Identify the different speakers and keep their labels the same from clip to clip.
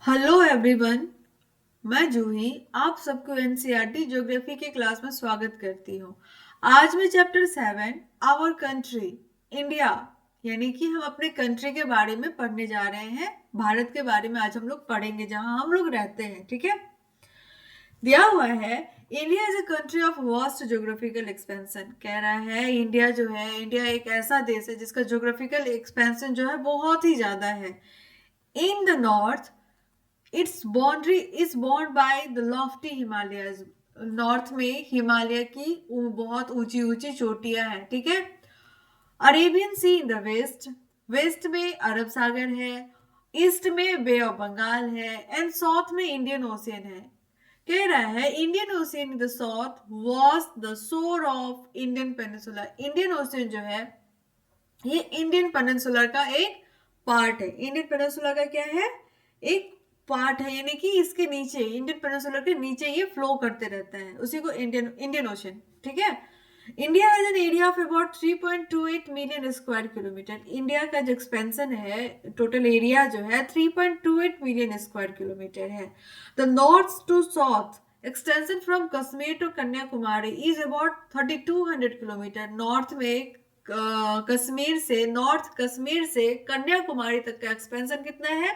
Speaker 1: Hello everyone. मैं जूही आप सबको एनसीईआरटी ज्योग्राफी के क्लास में स्वागत करती हूँ। आज मैं चैप्टर 7 आवर कंट्री इंडिया यानी कि हम अपने कंट्री के बारे में पढ़ने जा रहे हैं। भारत के बारे में आज हम लोग पढ़ेंगे जहाँ हम लोग रहते हैं। ठीक है, दिया हुआ है India is a country of vast geographical expansion. कह रहा है इंडिया एक ऐसा देश है जिसका ज्योग्राफिकल एक्सपेंशन जो है बहुत ही ज्यादा है। In the north it's boundary is bound by the Lofty Himalayas. North में हिमालय की बहुत ऊंची ऊंची चोटियां हैं। ठीक है, Arabian sea in the west, west में अरब सागर है, ईस्ट में बे ऑफ बंगाल है एंड साउथ में इंडियन ओशियन है। कह रहा है Indian ocean in the south was the shore of Indian peninsula. Indian ocean जो है ये इंडियन पेनिनसुला का एक पार्ट है। इंडियन पेनिनसुला का क्या है, एक पार्ट है, यानी कि इसके नीचे इंडियन पेनिनसुला के नीचे ये फ्लो करते रहता है, उसी को इंडियन इंडियन ओशन। ठीक है, India has an area of about 3.28 million square kilometre. India का जो एक्सपेंशन है, टोटल एरिया जो है 3.28 मिलियन स्क्वायर किलोमीटर है। The north to south extension from Kashmir to Kanyakumari is about 3200 kilometre. North में कश्मीर से, नॉर्थ कश्मीर से कन्याकुमारी तक का एक्सपेंशन कितना है,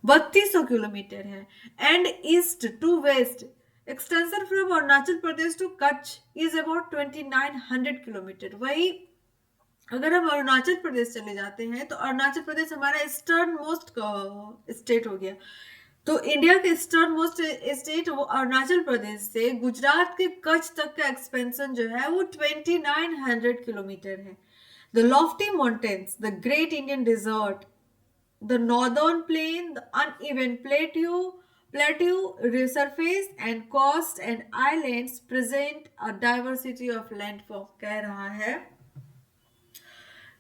Speaker 1: 3200 किलोमीटर है। And east to west extension from Arunachal Pradesh to Kutch is about 2900 kilometre. वही अगर हम अरुणाचल प्रदेश चले जाते हैं तो अरुणाचल प्रदेश हमारा ईस्टर्न मोस्ट स्टेट हो गया। तो इंडिया के ईस्टर्न मोस्ट स्टेट वो अरुणाचल प्रदेश से गुजरात के कच्छ तक का एक्सपेंशन जो है वो 2900 किलोमीटर है। The lofty mountains, the great Indian desert, the northern plain, the uneven plateau resurface and coast and islands present a diversity of landform। कह रहा है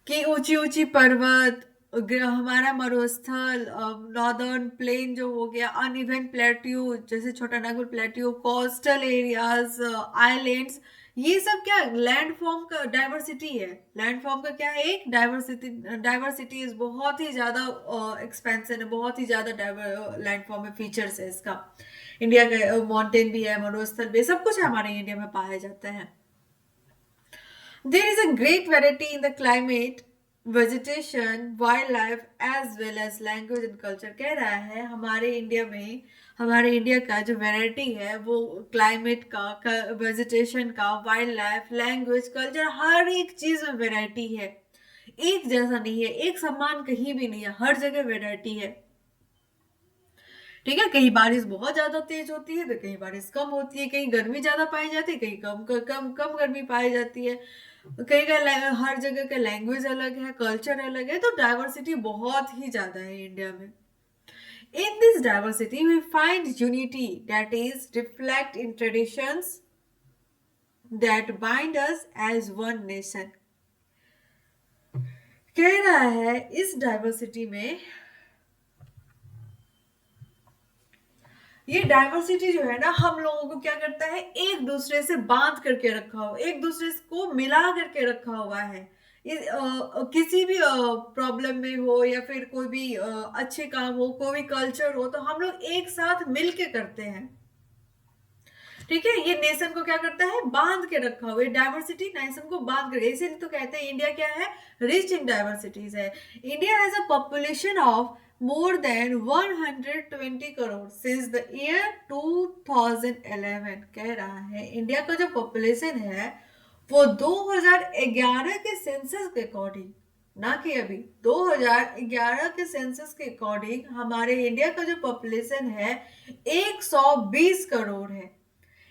Speaker 1: कि ऊंची ऊंची पर्वत, हमारा मरुस्थल, नॉर्दर्न प्लेन जो हो गया, अनइवन प्लेट्यू जैसे छोटा Nagpur plateau, coastal areas, islands, ये सब क्या लैंड फॉर्म का डाइवर्सिटी है। लैंड फॉर्म का क्या है, एक डाइवर्सिटी। डाइवर्सिटी इज बहुत ही ज्यादा एक्सपेंशन है, बहुत ही ज्यादा लैंड फॉर्म में फीचर्स है इसका। इंडिया का माउंटेन भी है, मरुस्थल भी, सब कुछ हमारे इंडिया में पाया जाता है। There is a great variety in the climate, vegetation, wildlife as well as language and culture। कह रहा है हमारे इंडिया में, हमारे इंडिया का जो वैरायटी है वो क्लाइमेट का वेजिटेशन का, वाइल्ड लाइफ, लैंग्वेज, कल्चर, हर एक चीज में वैरायटी है। एक जैसा नहीं है, एक समान कहीं भी नहीं है, हर जगह वैरायटी है। ठीक है, कहीं बारिश बहुत ज्यादा तेज होती है तो कहीं बारिश कम होती है, कहीं गर्मी ज्यादा पाई जाती है, कहीं कम कम कम गर्मी पाई जाती है, कहीं का हर जगह का लैंग्वेज अलग है, कल्चर अलग है, तो डाइवर्सिटी बहुत ही ज्यादा है इंडिया में। In this diversity we find unity that is reflect in traditions that bind us as one nation. कह रहा है इस डाइवर्सिटी में, ये डाइवर्सिटी जो है ना हम लोगों को क्या करता है, एक दूसरे से बांध करके रखा हुआ, एक दूसरे को मिला करके रखा हुआ है। किसी भी प्रॉब्लम में हो या फिर कोई भी अच्छे काम हो, कोई भी कल्चर हो, तो हम लोग एक साथ मिल के करते हैं। ठीक है, ये नेशन को क्या करता है, बांध के रखा हुआ है। डाइवर्सिटी नेशन को बांध कर, इसीलिए तो कहते हैं इंडिया क्या है, रिच इन डाइवर्सिटीज है। India has a population of more than 120 crore since the year 2011। कह रहा है इंडिया का जो पॉपुलेशन है वो 2011 के सेंसस के अकॉर्डिंग, ना कि अभी, 2011 के सेंसस के अकॉर्डिंग हमारे इंडिया का जो पॉपुलेशन है 120 करोड़ है।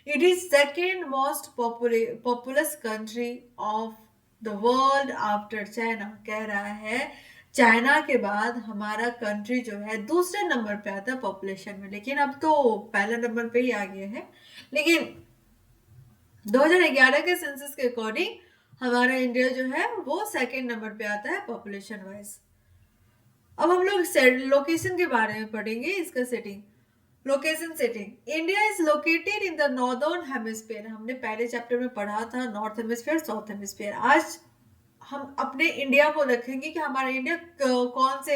Speaker 1: It is second most populous country of the world after China. कह रहा है चाइना के बाद हमारा कंट्री जो है दूसरे नंबर पे आता है पॉपुलेशन में, लेकिन अब तो पहले नंबर पे ही आ गया है। लेकिन 2011 के सेंसस के अकॉर्डिंग हमारा इंडिया जो है वो सेकेंड नंबर पे आता है पॉपुलेशन वाइज। अब हम लोग लोकेशन के बारे में पढ़ेंगे, इसका setting, location setting. India is located in the northern hemisphere. हमने पहले चैप्टर में पढ़ा था नॉर्थ हेमिस्फीयर, साउथ हेमिस्फीयर। आज हम अपने इंडिया को देखेंगे कि हमारा इंडिया कौन से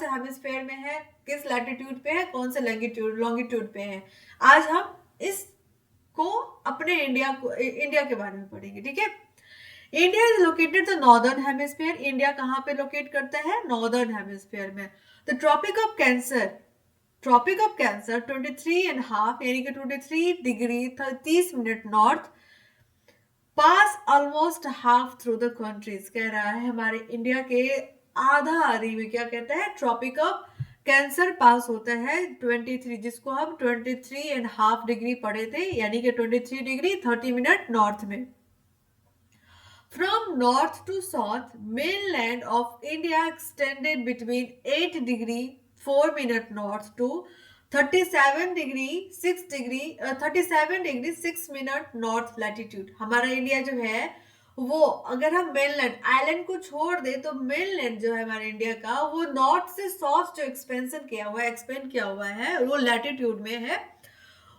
Speaker 1: हेमिस्फेयर में है, किस लैटिट्यूड पे है, कौन से लॉन्गिट्यूड पे है। आज हम इस को अपने इंडिया के बारे में पढ़ेंगे, ठीक है। India is located the northern hemisphere. India कहाँ पे लोकेट करता है? नॉर्दर्न हेमिस्फीयर में। द ट्रॉपिक ऑफ कैंसर 23.5 यानी कि 23 degree 30 minute north pass almost half through the countries. कह रहा है हमारे इंडिया के आधा आधी में क्या कहता है, ट्रॉपिक ऑफ कैंसर पास होता है 23, जिसको हम 23.5 डिग्री पढ़े थे, यानी कि 23 डिग्री 30 मिनट नॉर्थ में। From north to south, mainland of India extended between 8 degree 4 minute north to 37 degree 6 minute north latitude। हमारा इंडिया जो है वो, अगर हम मेनलैंड आइलैंड को छोड़ दे तो मेनलैंड जो है हमारे इंडिया का, वो नॉर्थ से साउथ जो एक्सपेंड किया हुआ है वो लैटिट्यूड में है,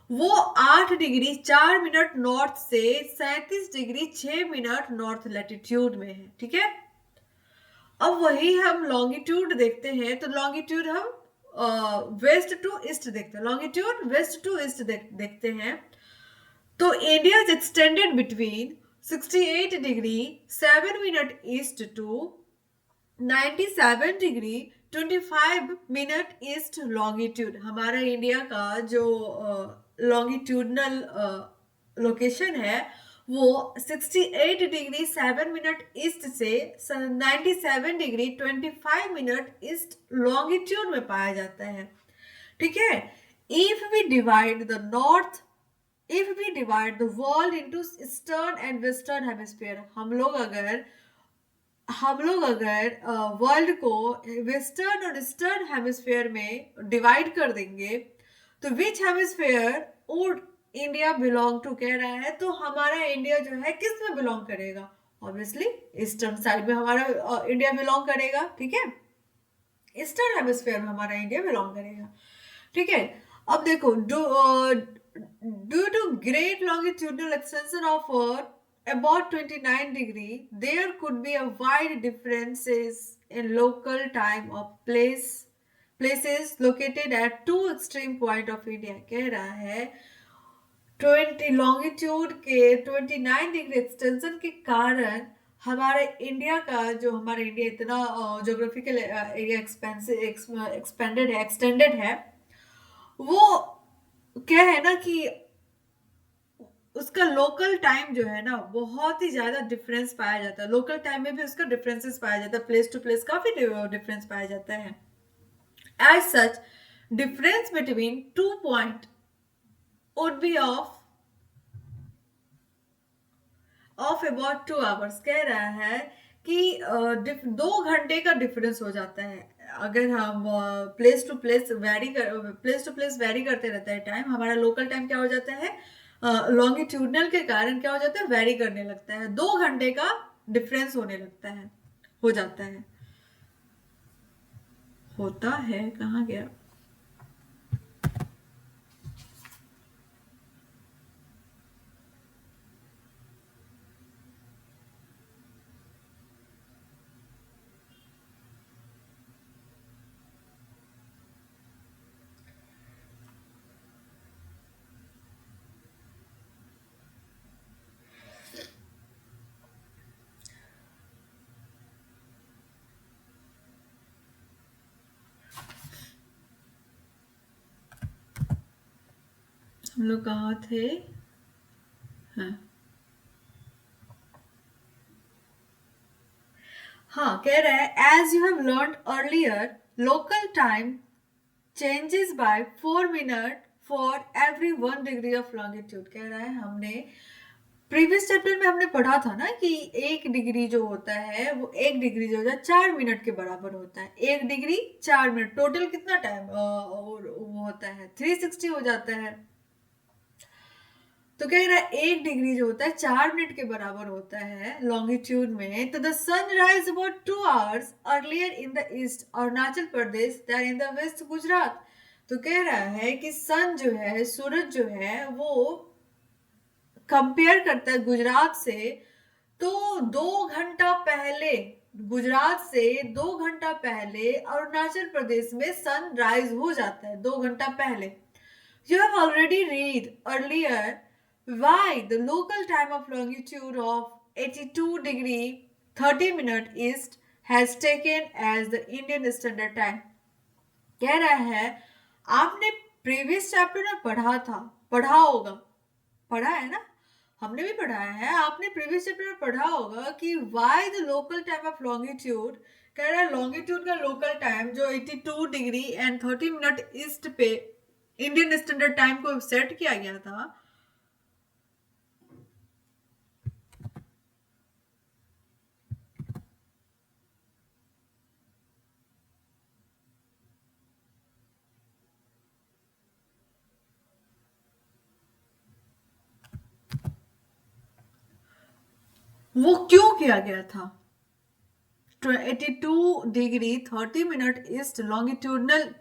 Speaker 1: वो 8 डिग्री 4 मिनट नॉर्थ से 37 डिग्री 6 मिनट नॉर्थ लैटिट्यूड में है, ठीक है। अब वही हम लॉन्गिट्यूड देखते हैं, तो लॉन्गिट्यूड हम वेस्ट टू ईस्ट देखते हैं, लॉन्गिट्यूड वेस्ट टू ईस्ट देखते हैं। तो India is extended between 68 degree 7 minute east to 97 degree 25 minute east longitude. हमारा इंडिया का जो लॉन्गिट्यूडनल लोकेशन है वो 68 डिग्री 7 मिनट ईस्ट से 97 डिग्री 25 मिनट ईस्ट लॉन्गिट्यूड में पाया जाता है, ठीक है। If we divide the world into eastern and western hemisphere, हम लोग अगर वर्ल्ड को वेस्टर्न और ईस्टर्न हेमिस्फीयर में डिवाइड कर देंगे, तो which hemisphere would India belong to, कह रहा है। तो हमारा इंडिया जो है किस में बिलोंग करेगा? ऑब्वियसली ईस्टर्न साइड में हमारा इंडिया बिलोंग करेगा, ठीक है। ईस्टर्न हेमिस्फीयर में हमारा इंडिया बिलोंग करेगा, ठीक है। अब देखो, due to great longitudinal extension of earth about 29 degree, there could be a wide differences in local time of places located at two extreme point of India। कह रहा है 20 लॉन्गिट्यूड के 29 डिग्री एक्सटेंशन के कारण हमारे इंडिया इतना geographical area extended है, वो क्या है ना कि उसका लोकल टाइम जो है ना बहुत ही ज्यादा डिफरेंस पाया जाता है। लोकल टाइम में भी उसका डिफरेंसेस पाया जाता है, प्लेस टू प्लेस काफी डिफरेंस पाया जाता है। As such difference between 2 point would be of about 2 hours. कह रहा है कि 2 घंटे का डिफरेंस हो जाता है अगर हम प्लेस टू प्लेस वेरी करते रहता है टाइम। हमारा लोकल टाइम क्या हो जाता है, लॉन्गिट्यूडनल के कारण क्या हो जाता है, वेरी करने लगता है, 2 घंटे का डिफरेंस होने लगता है, हो जाता है, होता है, कहाँ गया। हम लोग कहाँ थे? हाँ, कह रहा है as you have learn earlier local time changes by 4 minute for every 1 degree of longitude. कह रहा है हमने प्रीवियस चैप्टर में हमने पढ़ा था ना कि 1 डिग्री जो होता है वो 1 डिग्री जो होता है 4 मिनट के बराबर होता है। 1 डिग्री 4 मिनट टोटल कितना टाइम वो होता है 360 हो जाता है। तो कह रहा है 1 डिग्री जो होता है 4 मिनट के बराबर होता है लॉन्गिट्यूड में। तो the sun rise about 2 hours earlier in the east Arunachal Pradesh than in the west Gujarat. तो कह रहा है कि सन जो है, सूरज जो है वो कंपेयर करता है गुजरात से तो 2 घंटा पहले, गुजरात से 2 घंटा पहले अरुणाचल प्रदेश में सनराइज हो जाता है, 2 घंटा पहले। You have already read earlier why the local time of longitude of 82 degree 30 minute east has taken as the Indian Standard Time। कह रहा है, आपने प्रीवियस चैप्टर में पढ़ा था, पढ़ा होगा, पढ़ा है ना, हमने भी पढ़ा है, आपने प्रीवियस चैप्टर में पढ़ा होगा कि why the local time of longitude, कह रहा है लॉन्गिट्यूड का लोकल टाइम जो 82 डिग्री एंड 30 मिनट ईस्ट पे इंडियन स्टैंडर्ड टाइम को सेट किया गया था। वो क्यों किया गया था? 82 degree 30 minute east longitudinal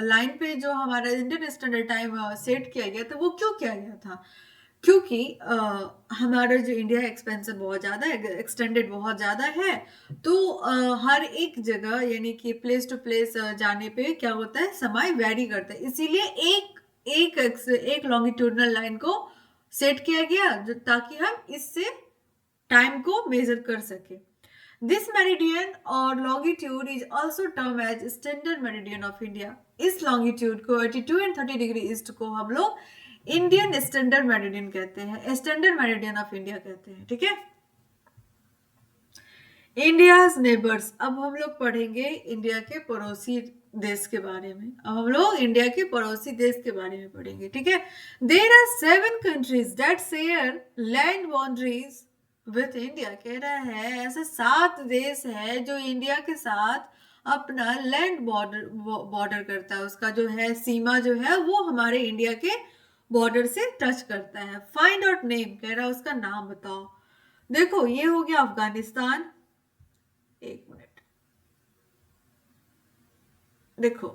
Speaker 1: line पे जो हमारा इंडियन स्टैंडर्ड टाइम सेट किया गया था, वो क्यों किया गया था? क्योंकि हमारा जो इंडिया एक्सपेंसिव बहुत ज़्यादा है, एक्सटेंडेड बहुत ज़्यादा है, तो हर एक जगह यानी कि प्लेस टू प्लेस जाने पे क्या होता है, समय वेरी करता है, इसीलिए एक लॉन्गिट्यूडनल लाइन को सेट किया गया ताकि हम इससे टाइम को मेजर कर सके। दिस मेरिडियन और longitude is also term as standard meridian of India. इस लॉन्गिट्यूड को 82 एंड 30 डिग्री ईस्ट को हम लोग इंडियन स्टैंडर्ड मेरिडियन कहते हैं, स्टैंडर्ड मेरिडियन ऑफ इंडिया कहते हैं, ठीक है। इंडियाज नेबर्स, अब हम लोग पढ़ेंगे इंडिया के पड़ोसी देश के बारे में। अब हम लोग इंडिया के पड़ोसी देश के बारे में पढ़ेंगे, ठीक है। There are 7 countries that share land boundaries with India. कह रहा है ऐसे 7 देश है जो इंडिया के साथ अपना लैंड बॉर्डर करता है, उसका जो है सीमा जो है वो हमारे इंडिया के बॉर्डर से टच करता है। फाइंड आउट नेम, कह रहा है उसका नाम बताओ। देखो ये हो गया अफगानिस्तान, एक मिनट, देखो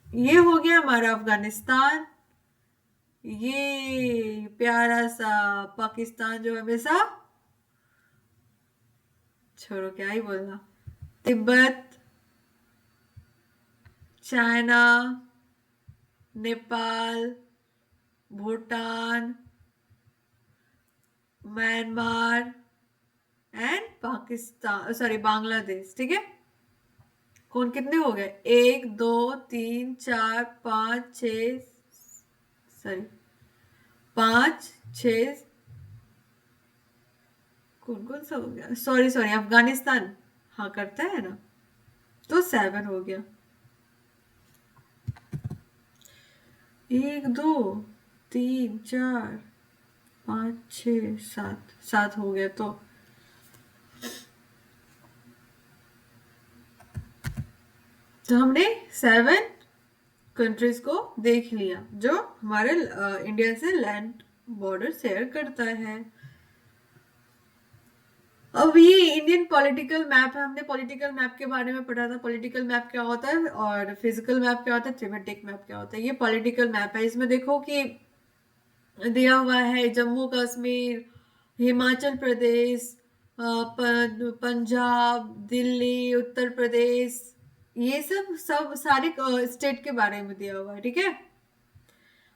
Speaker 1: ये हो गया हमारा अफगानिस्तान, ये प्यारा सा पाकिस्तान जो हमेशा, छोड़ो क्या ही बोलना, Tibet, China, Nepal, Bhutan, Myanmar and Pakistan, sorry Bangladesh, ठीक है। कौन कितने हो गए, 1 2 3 4 5 6, सॉरी 5 6, कौन कौन सा हो गया, सॉरी सॉरी अफगानिस्तान हाँ करता है ना, तो 7 हो गया। 1 2 3 4 5 6 7, 7 हो गया। तो हमने 7 कंट्रीज को देख लिया जो हमारे इंडिया से लैंड बॉर्डर शेयर करता है। अब ये इंडियन पॉलिटिकल मैप है, हमने पॉलिटिकल मैप के बारे में पढ़ा था, पॉलिटिकल मैप क्या होता है और फिजिकल मैप क्या होता है, थीमेटिक मैप क्या होता है। ये पॉलिटिकल मैप है, इसमें देखो कि दिया हुआ है जम्मू कश्मीर, हिमाचल प्रदेश, पंजाब, दिल्ली, उत्तर प्रदेश, ये सब सब सारे स्टेट के बारे में दिया हुआ है, ठीक है।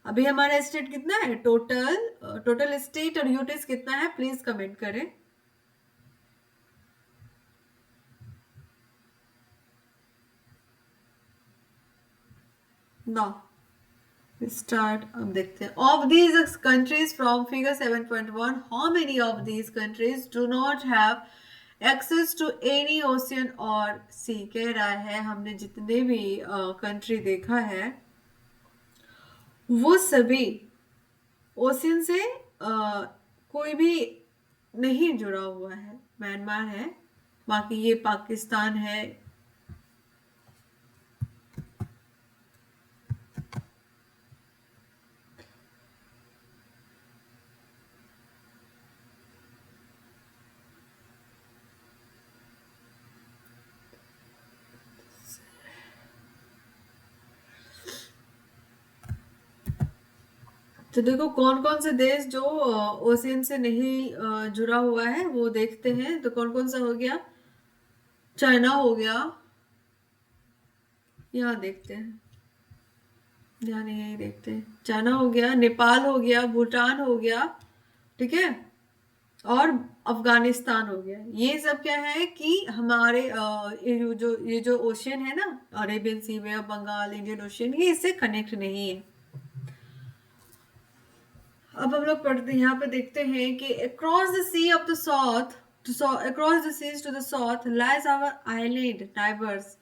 Speaker 1: अभी हमारा स्टेट कितना है, टोटल स्टेट और यूटीज कितना है, प्लीज कमेंट करें। नो स्टार्ट, अब देखते हैं। Of these countries from figure 7.1, how many of these countries do not have access to any ocean और सी। कह रहा है हमने जितने भी कंट्री देखा है वो सभी ओशियन से कोई भी नहीं जुड़ा हुआ है। म्यांमार है, बाकी ये पाकिस्तान है, तो देखो कौन कौन से देश जो ओशियन से नहीं जुड़ा हुआ है वो देखते हैं। तो कौन कौन सा हो गया, चाइना हो गया, यहाँ देखते हैं, यहाँ नहीं यही देखते हैं, चाइना हो गया, नेपाल हो गया, भूटान हो गया, ठीक है, और अफगानिस्तान हो गया। ये सब क्या है कि हमारे ये जो ओशियन है ना, अरेबियन सी वे, बंगाल, इंडियन ओशियन, ये इससे कनेक्ट नहीं है। अब हम लोग पढ़ते यहाँ पे देखते हैं कि across the sea of the south across the seas to the south lies our island neighbours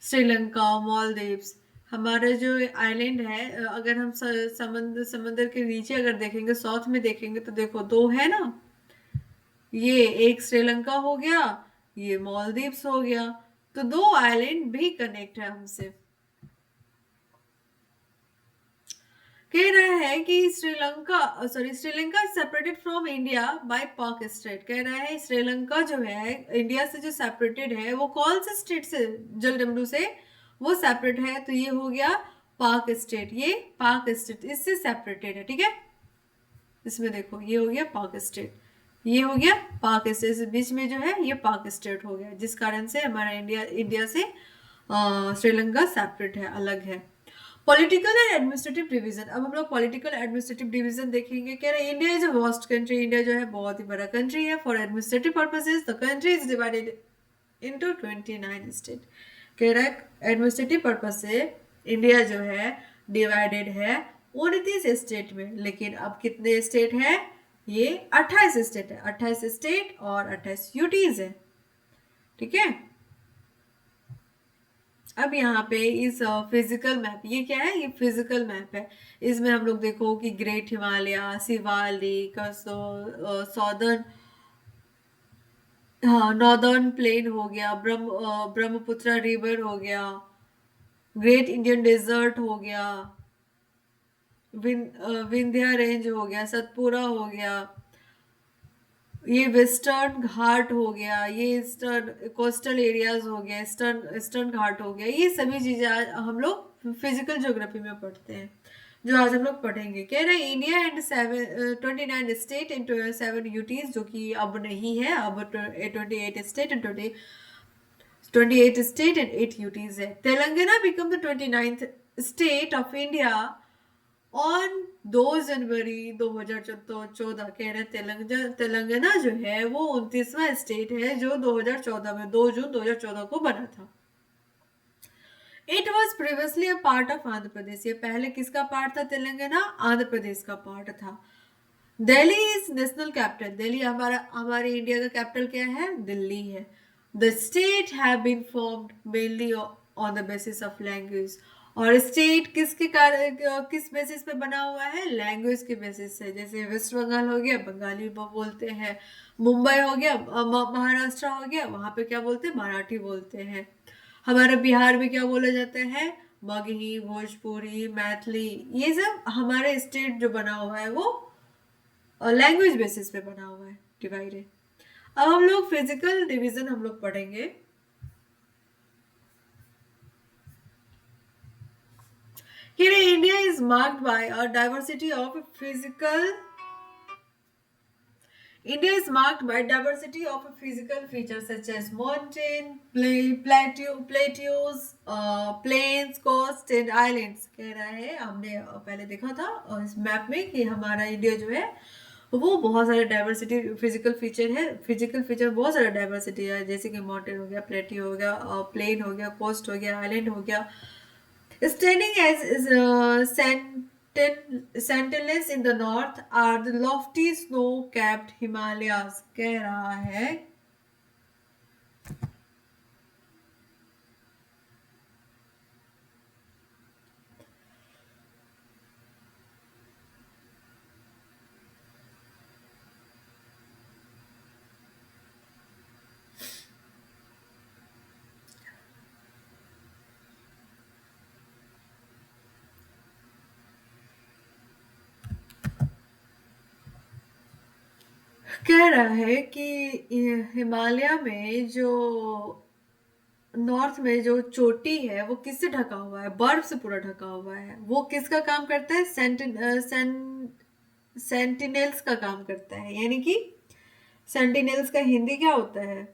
Speaker 1: Sri Lanka, Maldives. हमारा जो आइलैंड है, अगर हम समंदर के नीचे अगर देखेंगे, साउथ में देखेंगे, तो देखो दो है ना, ये एक श्रीलंका हो गया, ये मालदीव्स हो गया। तो दो आइलैंड भी कनेक्ट है हमसे। कह रहा है कि Sri Lanka separated from India by पाक स्टेट। कह रहा है श्रीलंका जो है इंडिया से जो सेपरेटेड है, वो कौन से स्टेट से, जलडमरू से वो सेपरेट है। तो ये हो गया पाक स्टेट, ये पाक स्टेट इससे सेपरेटेड है, ठीक है। इसमें देखो ये हो गया पाक स्टेट, ये हो गया पाक स्टेट, इस बीच में जो है ये पाक स्टेट हो गया, जिस कारण से हमारा इंडिया से श्रीलंका सेपरेट है, अलग है। Political and administrative division. अब हम लोग पॉलिटिकल एडमिनिस्ट्रेटिव डिवीजन देखेंगे। कह रहे हैं India is a vast country, India जो है बहुत ही बड़ा कंट्री है। For administrative purposes the country is divided into 29 state. कह रहा है एडमिनिस्ट्रेटिव पर्पस से इंडिया जो है डिवाइडेड है 29 स्टेट में। लेकिन अब कितने स्टेट है, ये 28 स्टेट है, 28 स्टेट और 28 यूटीज है, ठीक है। अब यहाँ पे इस फिजिकल मैप, ये क्या है, ये फिजिकल मैप है। इसमें हम लोग देखो कि ग्रेट हिमालय, शिवालिक, सौदर्न, हाँ नॉर्दर्न प्लेन हो गया, ब्रह्मपुत्र रिवर हो गया, ग्रेट इंडियन डेजर्ट हो गया, विंध्या रेंज हो गया, सतपुरा हो गया, ये वेस्टर्न घाट हो गया, ये ईस्टर्न कोस्टल एरियाज हो गया, ईस्टर्न घाट हो गया। ये सभी चीजें हम लोग फिजिकल ज्योग्राफी में पढ़ते हैं, जो आज हम लोग पढ़ेंगे। कह रहे हैं India and 29 state and 7 UTs, जो कि अब नहीं है, अब 28 state and 28 state and 8 UTs है। Telangana become the 29th state of India on 2 January 2014। कह रहे तेलंगाना जो है वो 29वां स्टेट है जो 2014 में 2 जून 2014 को बना था। It was previously a part of Andhra Pradesh. ये पहले किसका पार्ट था, तेलंगाना आंध्र प्रदेश का पार्ट था। Delhi is national capital. Delhi हमारे इंडिया का कैपिटल क्या है, दिल्ली है। The state have been formed mainly on the basis of language. और स्टेट किस बेसिस पे बना हुआ है, लैंग्वेज के बेसिस से। जैसे वेस्ट बंगाल हो गया, बंगाली बोलते हैं। मुंबई हो गया, महाराष्ट्र हो गया, वहां पे क्या बोलते हैं, मराठी बोलते हैं। हमारे बिहार में क्या बोला जाता है, मगही, भोजपुरी, मैथिली। ये सब हमारे स्टेट जो बना हुआ है वो लैंग्वेज बेसिस पे बना हुआ है, डिवाइड है। अब हम लोग फिजिकल डिवीजन हम लोग पढ़ेंगे। Here, India is marked by a diversity of physical. India is marked by diversity of physical features such as mountain, plateaus, plains, coast and islands. कह रहा है, हमने पहले देखा था इस मैप में कि हमारा इंडिया जो है वो बहुत सारे डाइवर्सिटी फिजिकल फीचर है। फिजिकल फीचर बहुत सारा डाइवर्सिटी है, जैसे कि माउंटेन हो गया, प्लेटियो हो गया, प्लेन हो गया, कोस्ट हो गया, आइलैंड हो गया। Standing as sentinels in the north are the lofty snow-capped Himalayas। कह रहा है कि हिमालय में जो नॉर्थ में जो चोटी है वो किससे ढका हुआ है, बर्फ से पूरा ढका हुआ है। वो किसका काम करता है, सेंटिनेल्स का काम करता है। यानी कि सेंटिनेल्स का हिंदी क्या होता है?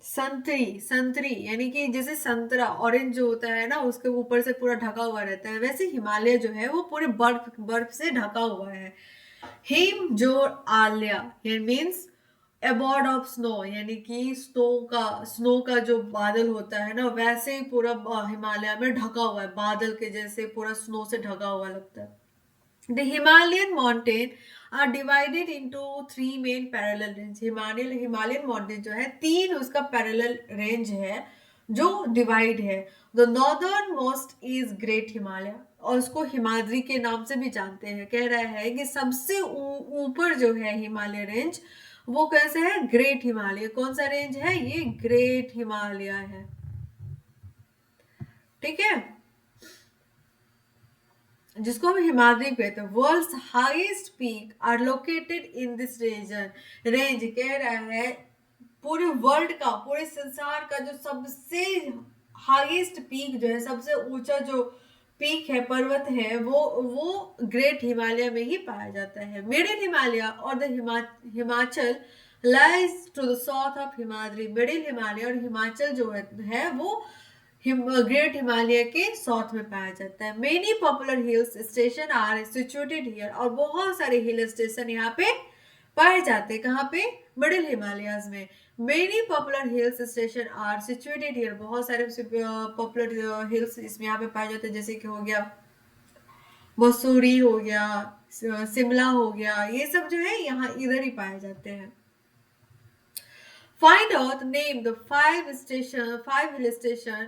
Speaker 1: संतरी। संतरी यानी कि जैसे संतरा ऑरेंज जो होता है ना, उसके ऊपर से पूरा ढका हुआ रहता है, वैसे हिमालय जो है वो पूरे बर्फ बर्फ से ढका हुआ है। हिम जो आल्या ये मीन्स अबॉर्ड ऑफ स्नो, यानी कि स्नो का जो बादल होता है ना, वैसे ही पूरा हिमालय में ढका हुआ है, बादल के जैसे पूरा स्नो से ढका हुआ लगता है। The Himalayan mountain are divided into three main parallel range. Himalayan mountain जो है तीन उसका parallel range है जो divide है। The northern most is Great Himalaya और उसको हिमाद्री के नाम से भी जानते हैं। कह रहा है कि सबसे ऊपर जो है हिमालय रेंज वो कैसे है, ग्रेट हिमालय। कौन सा रेंज है ये, ग्रेट हिमालय है। ठीक है, जिसको हम हिमाद्री कहते हैं। World's highest peak are located in this region. Range कह रहा है पूरे वर्ल्ड का, पूरे संसार का जो सबसे हाईएस्ट पीक जो है, सबसे ऊंचा जो पीक है, पर्वत है, वो ग्रेट हिमालय में ही पाया जाता है। मिडिल हिमालय और the Himachal lies to the south of Himadri. Middle Himalaya और हिमाचल जो है वो ग्रेट हिमालय के साउथ में पाया जाता है। Many popular hills station are situated here और बहुत सारे हिल स्टेशन यहाँ पे पाए जाते हैं। कहाँ पे, मिडिल हिमालयाज में। Many popular hills station are situated here, बहुत सारे पॉपुलर हिल्स इसमें यहाँ पे पाए जाते हैं, जैसे कि हो गया मसूरी, हो गया शिमला, हो गया, ये सब जो है यहाँ इधर ही पाए जाते हैं। Find out, name the five hill station, five hill station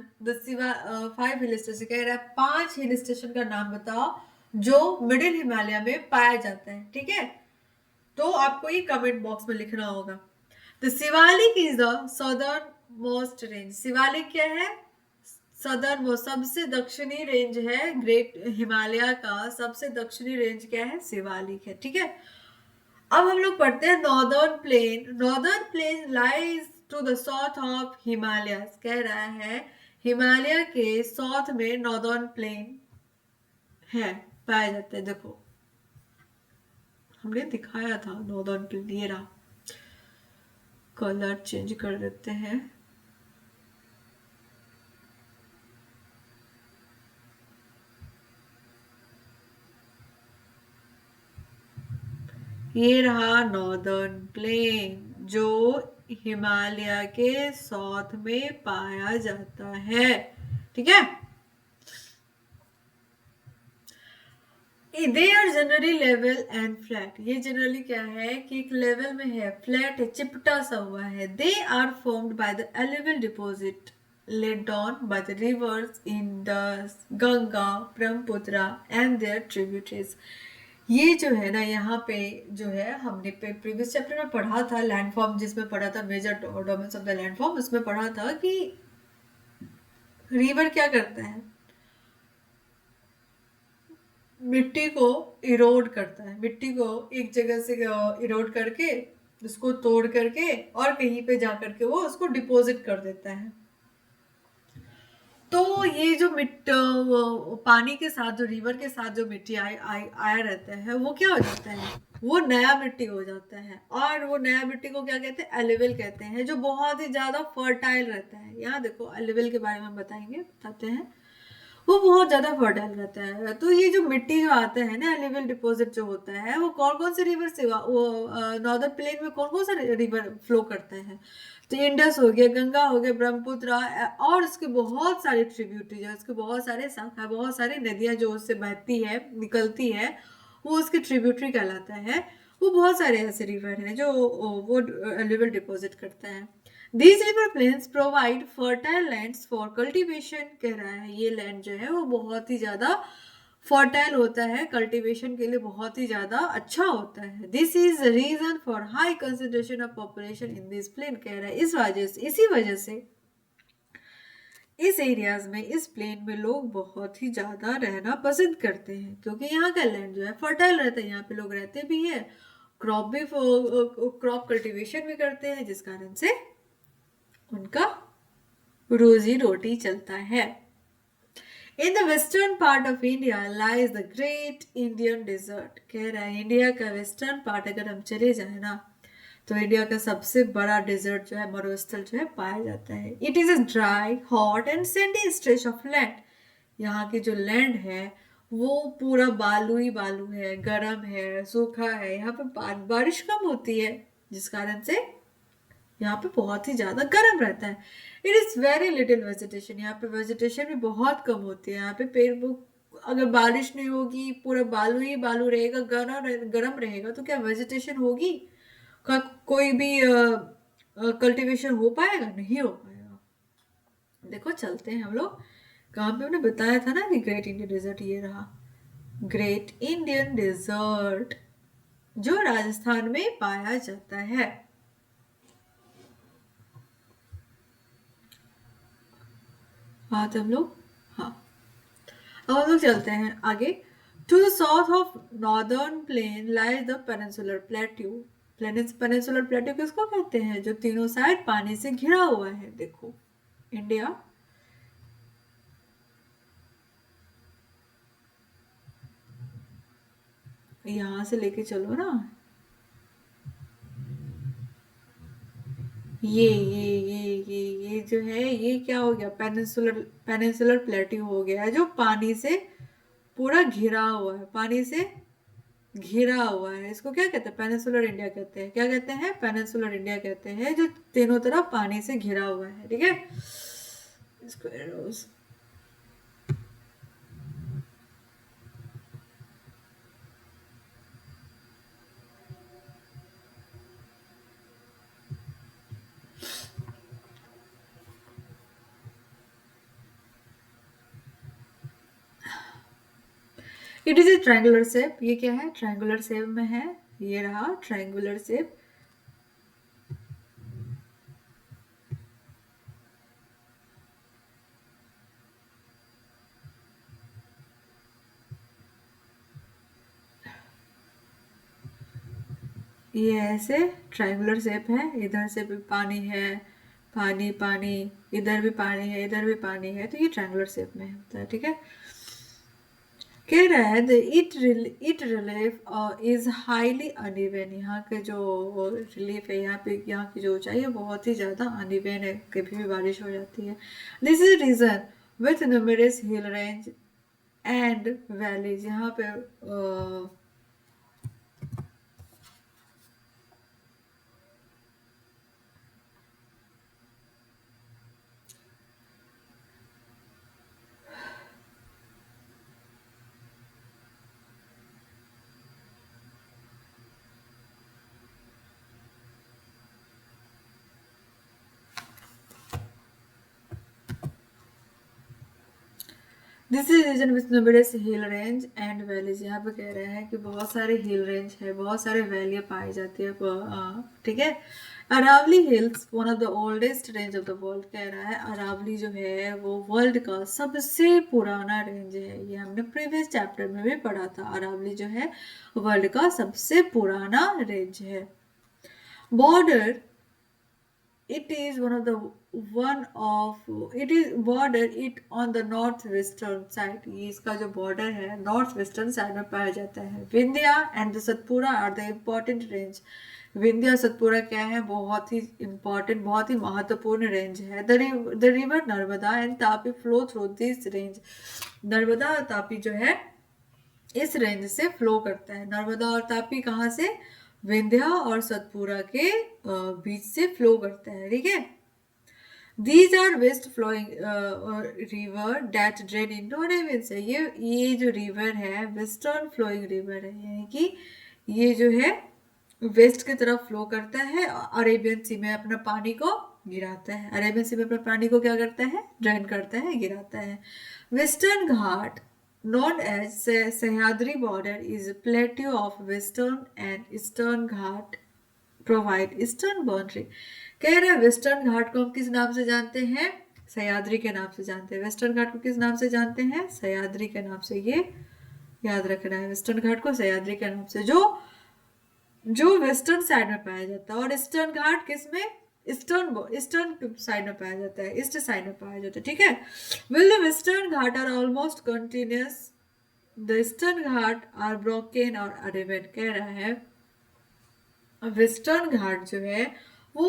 Speaker 1: कह रहा है 5 हिल स्टेशन का नाम बताओ जो मिडिल हिमालय में पाया जाता है। ठीक है, तो आपको ये कमेंट बॉक्स में लिखना होगा। तो Shivalik is the southern most range. Shivalik क्या है, सदर्न वो सबसे दक्षिणी रेंज है। ग्रेट हिमालय का सबसे दक्षिणी रेंज क्या है, शिवालिक है। ठीक है, अब हम लोग पढ़ते हैं northern plain. Northern plain lies to the south of Himalaya. कह रहा है हिमालय के साउथ में नॉर्दर्न प्लेन है, पाया जाता है। देखो हमने दिखाया था नॉर्दर्न प्लेन, ये रहा। कलर चेंज कर देते हैं। ये रहा नॉर्दर्न प्लेन जो हिमालय के साउथ में पाया जाता है। ठीक है, they are generally level and flat. ये जनरली क्या है कि एक लेवल में है, फ्लैट है, चिपटा सा हुआ है। They are formed by the alluvial deposit laid down by the rivers Indus, Ganga, Brahmaputra and their tributaries. ये जो है ना, यहाँ पे जो है हमने प्रीवियस चैप्टर में पढ़ा था लैंडफॉर्म, जिसमें पढ़ा था major domains of the landform, उसमें पढ़ा था कि रिवर क्या करता है, मिट्टी को इरोड करता है। मिट्टी को एक जगह से इरोड करके, उसको तोड़ करके और कहीं पे जा करके वो उसको डिपॉजिट कर देता है। तो ये जो पानी के साथ, जो रिवर के साथ जो मिट्टी आया रहता है, वो क्या हो जाता है, वो नया मिट्टी हो जाता है। और वो नया मिट्टी को क्या कहते हैं, एलुवियल कहते हैं, जो बहुत ही ज्यादा फर्टाइल रहता है। यहाँ देखो एलुवियल के बारे में बताते हैं, वो बहुत ज्यादा फर्टाइल रहता है। तो ये जो मिट्टी जो आता है ना, एलुवियल डिपॉजिट जो होता है, वो कौन कौन से रिवर से, वो नॉर्दर्न प्लेन में कौन कौन सा रिवर फ्लो करता है, तो इंडस हो गया, गंगा हो गया, ब्रह्मपुत्र, और उसके बहुत सारे ट्रिब्यूटरीज है, उसके बहुत सारे शाखा, बहुत सारी नदियां जो उससे बहती है, निकलती है, वो उसके ट्रिब्यूटरी कहलाता है। वो बहुत सारे ऐसे रिवर हैं जो वो एलुवियल डिपॉजिट करता है। These river plains provide fertile lands for cultivation। कह रहा है ये लैंड जो है वो बहुत ही ज्यादा फर्टाइल होता है, कल्टीवेशन के लिए बहुत ही ज्यादा अच्छा होता है। This is reason for high concentration of population in this plain. कह रहा है इसी वजह से इस एरियाज में, इस प्लेन में लोग बहुत ही ज्यादा रहना पसंद करते हैं, क्योंकि यहाँ का लैंड जो है फर्टाइल रहता है, यहाँ पे लोग रहते भी हैं क्रॉप कल्टीवेशन भी करते हैं, जिस कारण से उनका रोजी रोटी चलता है। In the western part of India lies the great Indian desert। कह रहा है इंडिया का वेस्टर्न पार्ट अगर हम चले जाए ना, तो इंडिया का सबसे बड़ा डेजर्ट जो है, मरुस्थल जो है, पाया जाता है। It is a dry hot and Sandy stretch of land. यहाँ की जो लैंड है वो पूरा बालू ही बालू है, गर्म है, सूखा है। यहाँ पे बारिश कम होती है, जिस कारण से यहाँ पे बहुत ही ज्यादा गर्म रहता है। It is very little vegetation. यहाँ पे वेजिटेशन भी बहुत कम होती है। यहाँ पे अगर बारिश नहीं होगी, पूरा बालू ही बालू रहेगा, गर्म रहेगा, तो क्या वेजिटेशन होगी? कोई भी कल्टीवेशन हो पाएगा? नहीं हो पाएगा। देखो चलते हैं हम लोग कहाँ पे, हमने बताया था ना कि ग्रेट इंडियन डेजर्ट ये रहा, ग्रेट इंडियन डेजर्ट, जो राजस्थान में पाया जाता है। हाँ तो हम लोग, हाँ अब हम लोग चलते हैं आगे। To the south of northern plain lies the peninsular plateau. Peninsular plateau किसको कहते हैं? जो तीनों साइड पानी से घिरा हुआ है। देखो इंडिया यहां से लेके चलो ना, ये जो है, ये क्या हो गया? पेनिनसुलर प्लेट्यू हो गया है, जो पानी से पूरा घिरा हुआ है, पानी से घिरा हुआ है। इसको क्या कहते हैं? पेनिनसुलर इंडिया कहते हैं। क्या कहते हैं? पेनिनसुलर इंडिया कहते हैं, जो तीनों तरफ पानी से घिरा हुआ है। ठीक है, इसको arrows. It is a triangular shape. ये क्या है? ट्रायंगुलर शेप में है। ये रहा ट्रायंगुलर शेप। ये ऐसे ट्रायंगुलर शेप है। इधर से भी पानी है, पानी पानी, इधर भी पानी है, इधर भी पानी है, तो ये ट्रायंगुलर शेप में होता है। ठीक है, कह रहा है it relief is highly uneven. यहाँ के जो रिलीफ है, यहाँ की जो ऊंचाई है बहुत ही ज्यादा अनइवन है, कभी भी बारिश हो जाती है। This is region with numerous hill range and valleys. यहाँ पे this is region with numerous hill range and valleys. यहाँ पे कह रहे हैं कि बहुत सारे हिल रेंज है, बहुत सारे वैली पाई जाती है। ठीक है, Aravalli hills one of the oldest range of the world. कह रहा है अरावली जो है वो वर्ल्ड का सबसे पुराना रेंज है। ये हमने प्रीवियस चैप्टर में भी पढ़ा था। अरावली जो है वर्ल्ड का सबसे पुराना रेंज है। Border it is it is border it on the north western side। ये इसका जो बॉर्डर है नॉर्थ वेस्टर्न साइड में पाया जाता है। Vindhya and the Satpura are the important range. Vindhya Satpura क्या है? बहुत ही इम्पोर्टेंट, बहुत ही महत्वपूर्ण रेंज है। The river Narmada and Tapi flow through this range. Narmada और तापी जो है इस रेंज से फ्लो करता है। नर्मदा और तापी कहाँ से? विंध्या और सतपुरा के बीच से फ्लो करता है। ठीक है, these are west flowing river that drain into Arabian sea. ये जो रिवर है वेस्टर्न फ्लोइंग रिवर है, यानी कि ये जो है वेस्ट की तरफ फ्लो करता है, अरेबियन सी में अपना पानी को गिराता है। अरेबियन सी में अपने पानी को क्या करता है? ड्रेन करता है, गिराता है। Western Ghat known as Sahyadri border is a plateau of western and eastern Ghat provide eastern boundary। कह रहे हैं वेस्टर्न घाट को हम किस नाम से जानते हैं? सह्याद्री के नाम से जानते हैं। वेस्टर्न घाट को किस नाम से जानते हैं? सह्याद्री के नाम से। ये याद रखना है, वेस्टर्न घाट को सह्याद्री के नाम से, जो जो वेस्टर्न साइड में पाया जाता है। और ईस्टर्न घाट किसमें? ईस्टर्न साइड में पाया जाता है, ईस्ट साइड में पाया जाता है, ठीक है। While the western ghat are almost continuous, the eastern ghat are broken और अनइवन। कह रहा है वेस्टर्न घाट जो है वो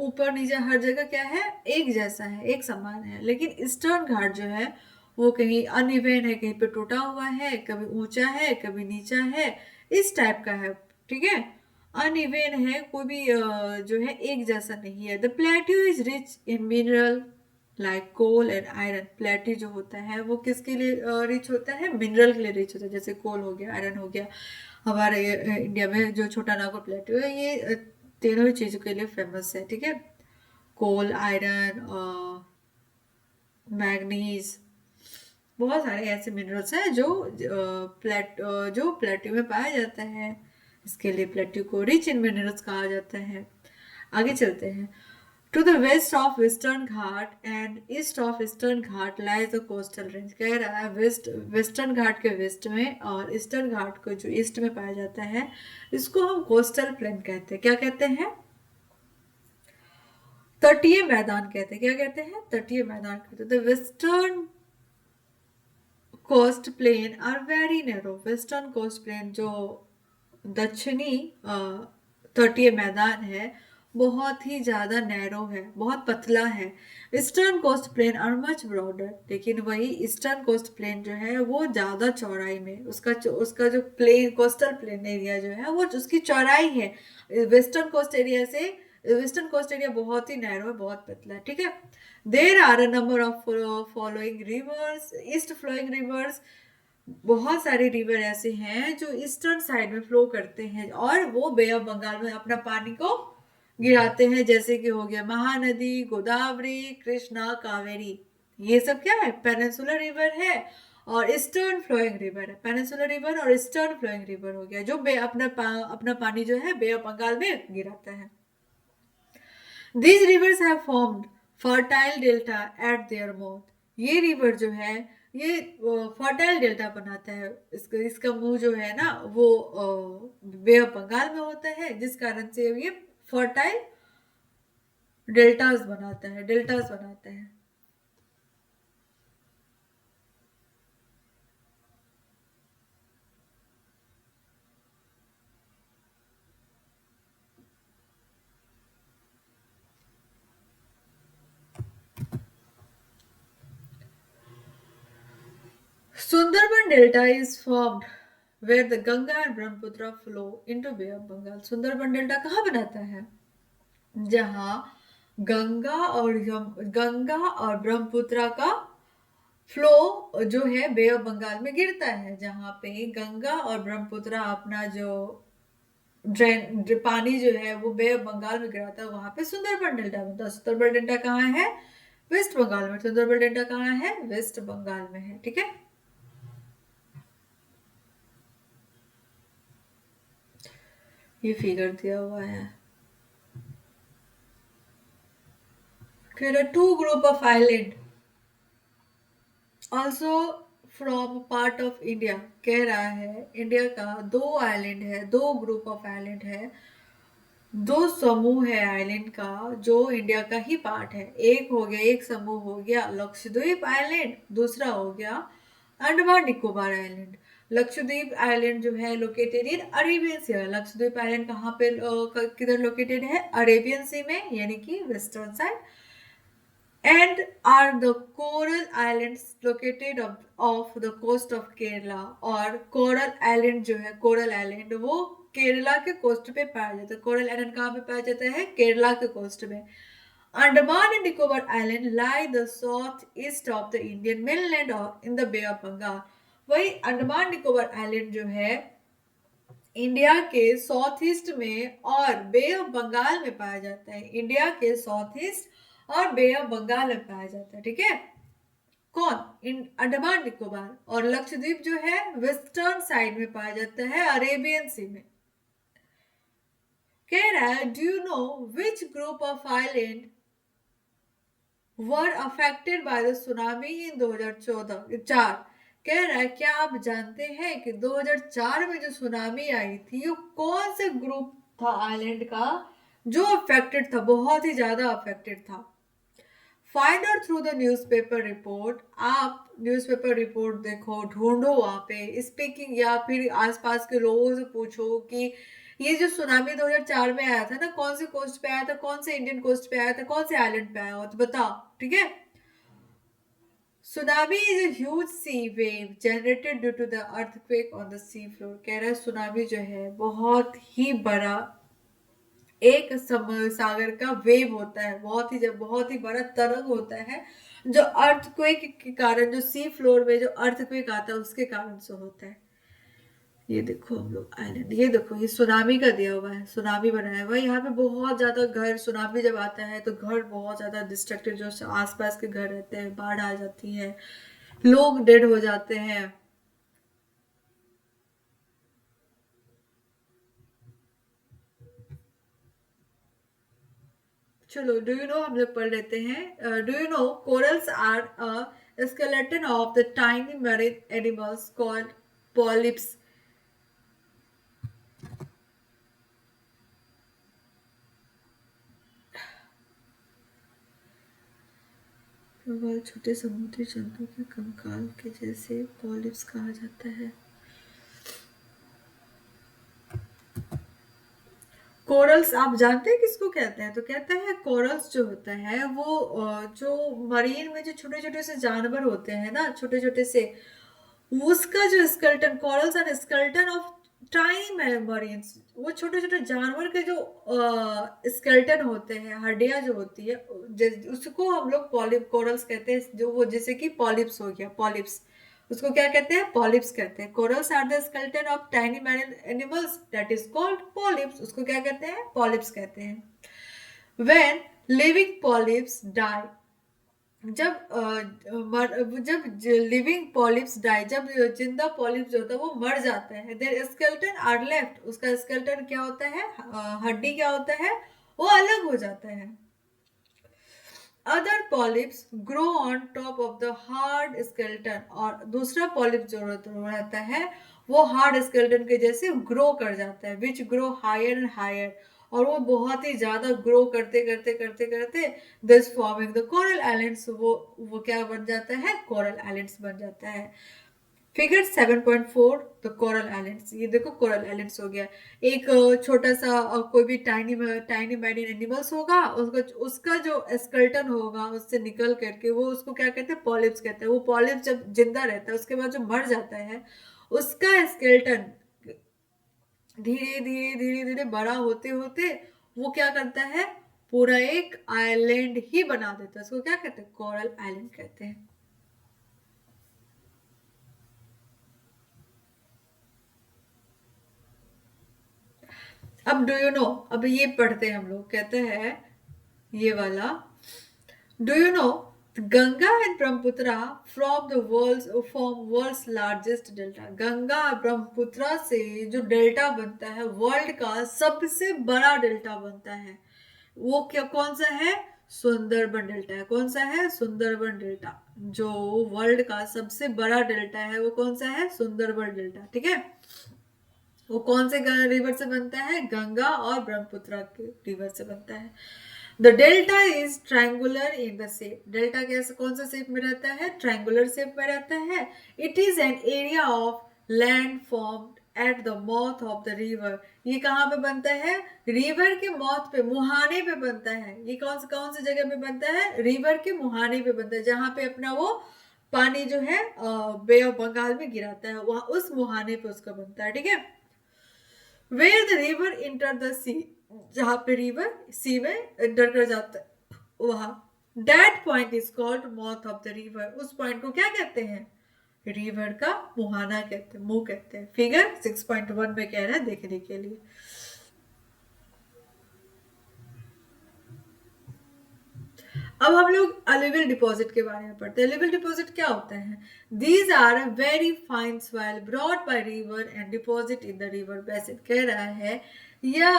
Speaker 1: ऊपर नीचे हर जगह क्या है, एक जैसा है, एक समान है। लेकिन ईस्टर्न घाट जो है वो कहीं अनइवन है, कहीं पे टूटा हुआ है, कभी ऊंचा है, कभी नीचा है, इस टाइप का है, ठीक है। अनइवन है, कोई भी जो है एक जैसा नहीं है। The plateau is rich in mineral like coal and iron. Plateau जो होता है वो किसके लिए रिच होता है? मिनरल के लिए रिच होता है, जैसे कोल हो गया, आयरन हो गया। हमारे इंडिया में जो छोटा नागपुर प्लेट्यू है ये तीनों ही चीज़ों के लिए फेमस है, ठीक है। कोल, आयरन, मैग्नीज, बहुत सारे ऐसे मिनरल्स हैं जो जो प्लेट्यू में पाया जाता है। इसके लिए प्लेट्यू को रिच इन मिनरल्स कहा जाता है। आगे चलते हैं। To the west of western ghat and east of eastern ghat lies the coastal range. कह रहा है वेस्टर्न घाट के वेस्ट में और ईस्टर्न घाट को जो ईस्ट में पाया जाता है इसको हम कोस्टल प्लेन कहते हैं। क्या कहते हैं? तटीय मैदान कहते हैं। क्या कहते हैं? तटीय मैदान कहते हैं। The western coast plain are very narrow. Western coast plain जो दक्षिणी तटीय मैदान है बहुत ही ज्यादा नैरो है, बहुत पतला है। Eastern coast plain are much broader. लेकिन वही ईस्टर्न कोस्ट प्लेन जो है वो ज्यादा चौड़ाई में, उसका जो प्लेन कोस्टल प्लेन एरिया जो है वो उसकी चौड़ाई है वेस्टर्न कोस्ट एरिया से। वेस्टर्न कोस्ट एरिया बहुत ही नैरो है, बहुत पतला है, ठीक है। There are a number of following rivers, east flowing rivers. बहुत सारे रिवर ऐसे हैं जो ईस्टर्न साइड में फ्लो करते हैं और वो बे ऑफ बंगाल में अपना पानी को गिराते हैं, जैसे कि हो गया महानदी, गोदावरी, कृष्णा, कावेरी। ये सब क्या है? पेनिनसुलर रिवर है और ईस्टर्न फ्लोइंग रिवर है। पेनिनसुलर रिवर और ईस्टर्न फ्लोइंग रिवर हो गया जो अपना पानी जो है बे ऑफ बंगाल में गिराता है। These rivers have formed fertile delta at their mouth. ये रिवर जो है ये फर्टाइल डेल्टा बनाता है। इसका मुंह जो है ना वो बे ऑफ बंगाल में होता है, जिस कारण से ये फर्टाइल डेल्टास बनाता है। Sundarban Delta is formed where the Ganga and Brahmaputra flow into Bay of Bengal. Sundarban delta कहाँ बनाता है? जहाँ गंगा और ब्रह्मपुत्र का फ्लो जो है बे ऑफ बंगाल में गिरता है। जहाँ पे गंगा और ब्रह्मपुत्र अपना जो पानी जो है वो बे ऑफ बंगाल में गिराता है, वहां पे सुंदरबन डेल्टा बनता है। सुंदरबन डेल्टा कहाँ है? वेस्ट बंगाल में। सुंदरबन डेल्टा कहाँ है? वेस्ट बंगाल में है, ठीक है। ये फिगर दिया हुआ है। फिर two group of island also from part of India. कह रहा है इंडिया का दो आइलैंड है, दो ग्रुप ऑफ आइलैंड है, दो समूह है आइलैंड का जो इंडिया का ही पार्ट है। एक समूह हो गया लक्षद्वीप आइलैंड, दूसरा हो गया अंडमान निकोबार आइलैंड। लक्षद्वीप आइलैंड जो है located in Arabian sea. Lakshadweep island कहाँ पे किधर लोकेटेड है? अरेबियन सी में, यानी कि western side. and are the coral islands located off the coast of Kerala। और कोरल आइलैंड जो है, कोरल आइलैंड वो केरला के कोस्ट पे पाया जाता है। कोरल आइलैंड कहाँ पे पाया जाता है? केरला के कोस्ट में। Andaman and Nicobar island lie the south east of the Indian mainland और in the bay of Bengal. वही अंडमान निकोबार आइलैंड जो है इंडिया के साउथ ईस्ट में और बे ऑफ बंगाल में पाया जाता है। इंडिया के साउथ ईस्ट और बे ऑफ बंगाल में पाया जाता है, ठीक है। कौन? इन अंडमान निकोबार। और लक्षद्वीप जो है वेस्टर्न साइड में पाया जाता है, अरेबियन सी में। कह रहा है do you know which group of island were affected by the tsunami in 2014? कह रहा है क्या आप जानते हैं कि 2004 में जो सुनामी आई थी वो कौन से ग्रुप था आइलैंड का जो अफेक्टेड था, बहुत ही ज्यादा अफेक्टेड था। Find out through the newspaper report. आप न्यूज़पेपर रिपोर्ट देखो, ढूंढो वहां पे स्पीकिंग, या फिर आसपास के लोगों से पूछो कि ये जो सुनामी 2004 में आया था ना, कौन से कोस्ट पे आया था, कौन से इंडियन कोस्ट पे आया था, कौन से आइलैंड पे आया हो, तो बताओ। ठीक है। Tsunami is a huge sea wave generated due to the earthquake on the sea floor। कह रहा है सुनामी जो है बहुत ही बड़ा एक सागर का वेव होता है, बहुत ही जब बहुत ही बड़ा तरंग होता है, जो अर्थक्वेक के कारण, जो सी फ्लोर में जो अर्थक्वेक आता है उसके कारण से होता है। ये देखो हम लोग आइलैंड, ये देखो ये सुनामी का दिया हुआ है, सुनामी बनाया हुआ है। यहाँ पे बहुत ज्यादा घर, सुनामी जब आता है तो घर बहुत ज्यादा डिस्ट्रक्टेड, जो आसपास के घर रहते हैं, बाढ़ आ जाती है, लोग डेड हो जाते हैं। चलो, डू यू नो हम लोग पढ़ लेते हैं। Do you know corals are a skeleton of the tiny marine animals called polyps। प्रवाल छोटे समुद्री जंतु के कंकाल के जैसे पॉलिप्स कहा जाता है। कोरल्स आप जानते हैं किसको कहते हैं? तो कहते हैं कोरल्स जो होता है वो जो मरीन में जो छोटे छोटे से जानवर होते हैं ना, छोटे छोटे से, उसका जो skeleton, corals and skeleton of tiny marines, वो छोटे छोटे जानवर के जो स्केलेटन होते हैं, हड्डियां जो होती है, उसको हम लोग पॉलिप कोरल्स कहते हैं। जो वो जैसे कि पॉलिप्स हो गया, पॉलिप्स, उसको क्या कहते हैं? पॉलिप्स कहते हैं। Corals are the skeleton of tiny marine animals that is called polyps. उसको क्या कहते हैं? पॉलिप्स कहते हैं। व्हेन लिविंग पॉलिप्स डाई, जब जब लिविंग पॉलिप्स डाई, जब जिंदा पॉलिप्स जो होता है वो मर जाता है, देयर स्केलेटन आर लेफ्ट, उसका स्केलेटन क्या होता है, हड्डी क्या होता है, वो अलग हो जाता है। Other polyps grow on top of the hard skeleton, और दूसरा पॉलिप जो रहता है वो हार्ड स्केलेटन के जैसे ग्रो कर जाता है, which grow higher and higher, और वो बहुत ही ज्यादा ग्रो करते करते करते करते this forming the coral islands, वो क्या बन जाता है? कोरल आइलैंड्स बन जाता है। Figure 7.4 the coral islands. ये देखो कोरल आइलैंड्स हो गया। एक छोटा सा कोई भी टाइनी टाइनी मैरिन एनिमल्स होगा, उसका उसका जो स्केलेटन होगा उससे निकल करके वो, उसको क्या कहते हैं? पॉलिप्स कहते हैं। वो पॉलिप्स जब जिंदा रहता है, उसके बाद जो मर जाता है, उसका स्केलेटन धीरे धीरे धीरे धीरे बड़ा होते होते वो क्या करता है? पूरा एक आइलैंड ही बना देता है। उसको क्या कहते हैं? कोरल आइलैंड कहते हैं। अब डू यू नो, अब ये पढ़ते हैं हम लोग, कहते हैं ये वाला, do you know Ganga and Brahmaputra from the world form world's largest delta. Ganga और ब्रह्मपुत्र से जो डेल्टा बनता है, वर्ल्ड का सबसे बड़ा डेल्टा बनता है। वो क्या, कौन सा है? सुंदरबन डेल्टा है। कौन सा है? सुंदरबन डेल्टा। जो वर्ल्ड का सबसे बड़ा डेल्टा है वो कौन सा है? सुंदरबन डेल्टा। ठीक है। वो कौन से रिवर से बनता है? गंगा और ब्रह्मपुत्र के रिवर से बनता है। The delta is triangular in the shape. Delta कैसे, कौन सा शेप में रहता है? ट्रायंगुलर शेप में रहता है। It is an area of land formed at the mouth of the river. ये कहाँ पे बनता है? रिवर के माउथ पे, मुहाने पे बनता है। ये कौन सी जगह पे बनता है? रिवर के मुहाने पे बनता है, जहाँ पे अपना वो पानी जो है बे ऑफ बंगाल में गिराता है, वहां उस मुहाने पे उसका बनता है। ठीक है। Where the river enter the sea, जहां पे रिवर सी में एंटर कर जाता है, वहां that point is called mouth of the river. उस पॉइंट को क्या कहते हैं? रिवर का मुहाना कहते हैं, मुंह कहते हैं। फिगर 6.1 में कह रहा है देखने के लिए। अब हम लोग अलुवियल डिपॉजिट के बारे में पढ़ते हैं। अलुवियल डिपॉजिट क्या होता है? These are very fine soil brought by river and deposit in the river basin. कह रहा है या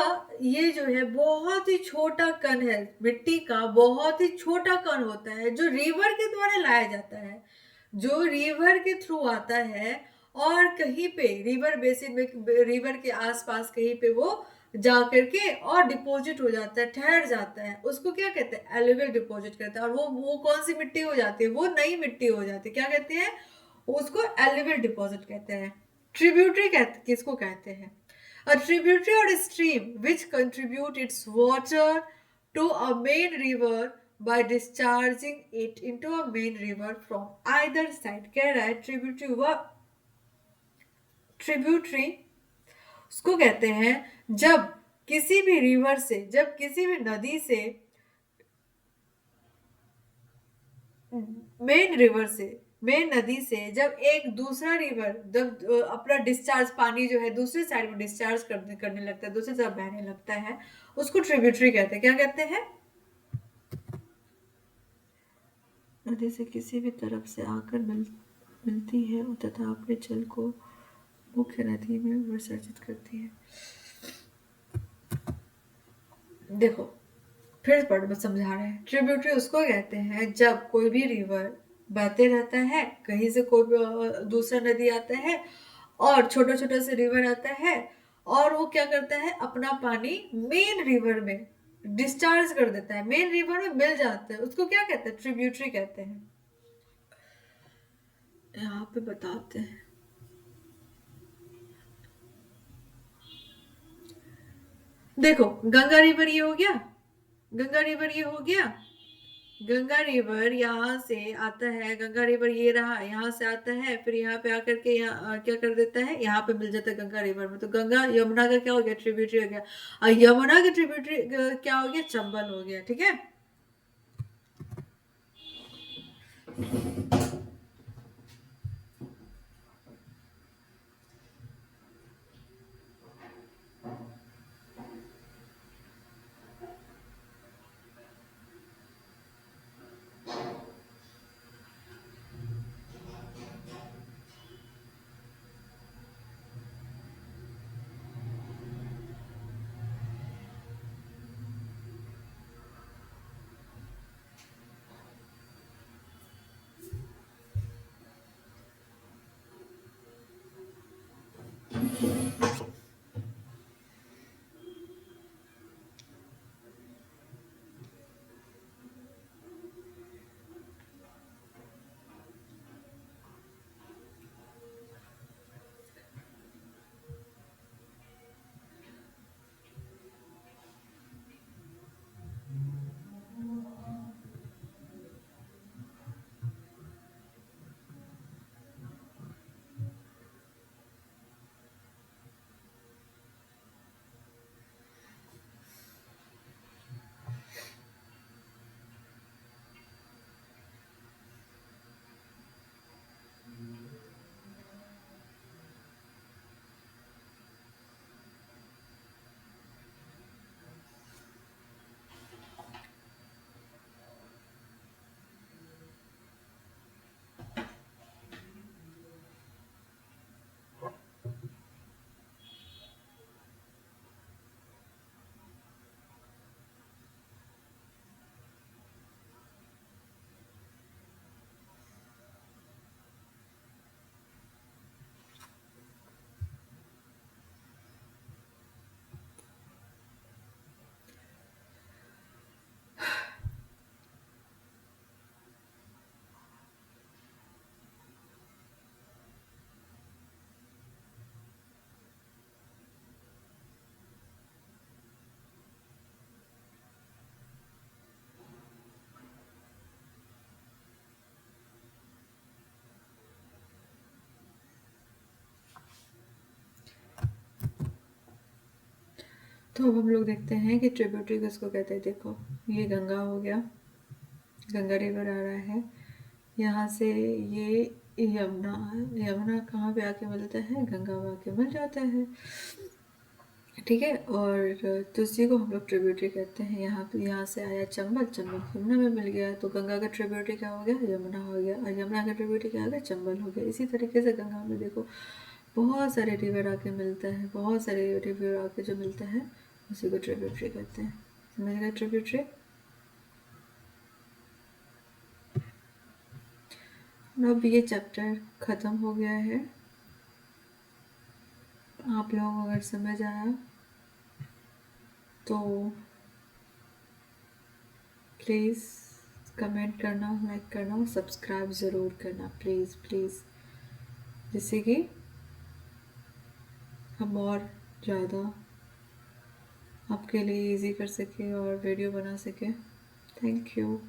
Speaker 1: ये जो है बहुत ही छोटा कण है, मिट्टी का बहुत ही छोटा कण होता है जो रिवर के द्वारा लाया जाता है। जो रिवर के थ्रू आता है और कहीं पे रिवर बेसिन में, रिवर के आसपास कहीं पे वो जा करके और डिपॉजिट हो जाता है, ठहर जाता है, उसको क्या कहते हैं? एलुवियल डिपॉजिट कहते हैं। और वो कौन सी मिट्टी हो जाती है? वो नई मिट्टी हो जाती है। क्या कहते हैं उसको? एलुवियल डिपॉजिट कहते हैं। ट्रिब्यूटरी किसको कहते हैं? A tributary or a stream which contribute its water to a main river by discharging it into a main river from either side। कह रहा है ट्रिब्यूटरी हुआ, ट्रिब्यूटरी उसको कहते हैं जब किसी भी रिवर से, जब किसी भी नदी से, मेन रिवर से, मेन नदी से जब एक दूसरा रिवर, जब अपना डिस्चार्ज पानी जो है दूसरी साइड में डिस्चार्ज करने लगता है, दूसरी तरफ बहने लगता है, उसको ट्रिब्यूटरी कहते हैं। क्या कहते हैं? नदी से किसी भी तरफ से आकर मिलती है तथा अपने जल को मुख्य नदी में विसर्जित करती है। देखो, फिर पढ़ समझा रहे हैं। ट्रिब्यूटरी उसको कहते हैं जब कोई भी रिवर बहते रहता है, कहीं से कोई दूसरा नदी आता है और छोटा छोटा से रिवर आता है, और वो क्या करता है? अपना पानी मेन रिवर में डिस्चार्ज कर देता है, मेन रिवर में मिल जाता है, उसको क्या कहते हैं? ट्रिब्यूटरी कहते हैं। यहाँ पे बताते हैं। देखो, गंगा रिवर ये हो गया, गंगा रिवर ये हो गया, गंगा रिवर यहाँ से आता है, गंगा रिवर ये रहा, यहाँ से आता है, फिर यहाँ पे आकर के यहाँ क्या कर देता है? यहाँ पे मिल जाता है गंगा रिवर में। तो गंगा यमुना का क्या हो गया? ट्रिब्यूटरी हो गया। और यमुना का ट्रिब्यूटरी क्या हो गया? चंबल हो गया। ठीक है। तो अब हम लोग देखते हैं कि ट्रिब्यूटरी किसको कहते हैं। देखो, ये गंगा हो गया, गंगा रिवर आ रहा है, यहाँ से ये यमुना है, यमुना कहाँ पे आके मिलता है? गंगा में आके मिल जाता है। ठीक है। और तुलसी को हम लोग ट्रिब्यूटरी कहते हैं। यहाँ पे, यहाँ से आया चंबल, चंबल यमुना में मिल गया, तो गंगा का ट्रिब्यूटरी क्या हो गया? यमुना हो गया। और यमुना का ट्रिब्यूटरी क्या हो गया? चंबल हो गया। इसी तरीके से गंगा में देखो बहुत सारे रिवर आके मिलता है, बहुत सारे रिवर आके जो मिलता है उसी को ट्रिब्यूटरी कहते हैं। समझ गए? ट्रिब्यूटरी। अब ये चैप्टर ख़त्म हो गया है। आप लोगों को अगर समझ आया तो प्लीज़ कमेंट करना, लाइक करना और सब्सक्राइब ज़रूर करना, प्लीज़ प्लीज़, जिससे कि हम और ज़्यादा आपके लिए इजी कर सके और वीडियो बना सके। Thank you.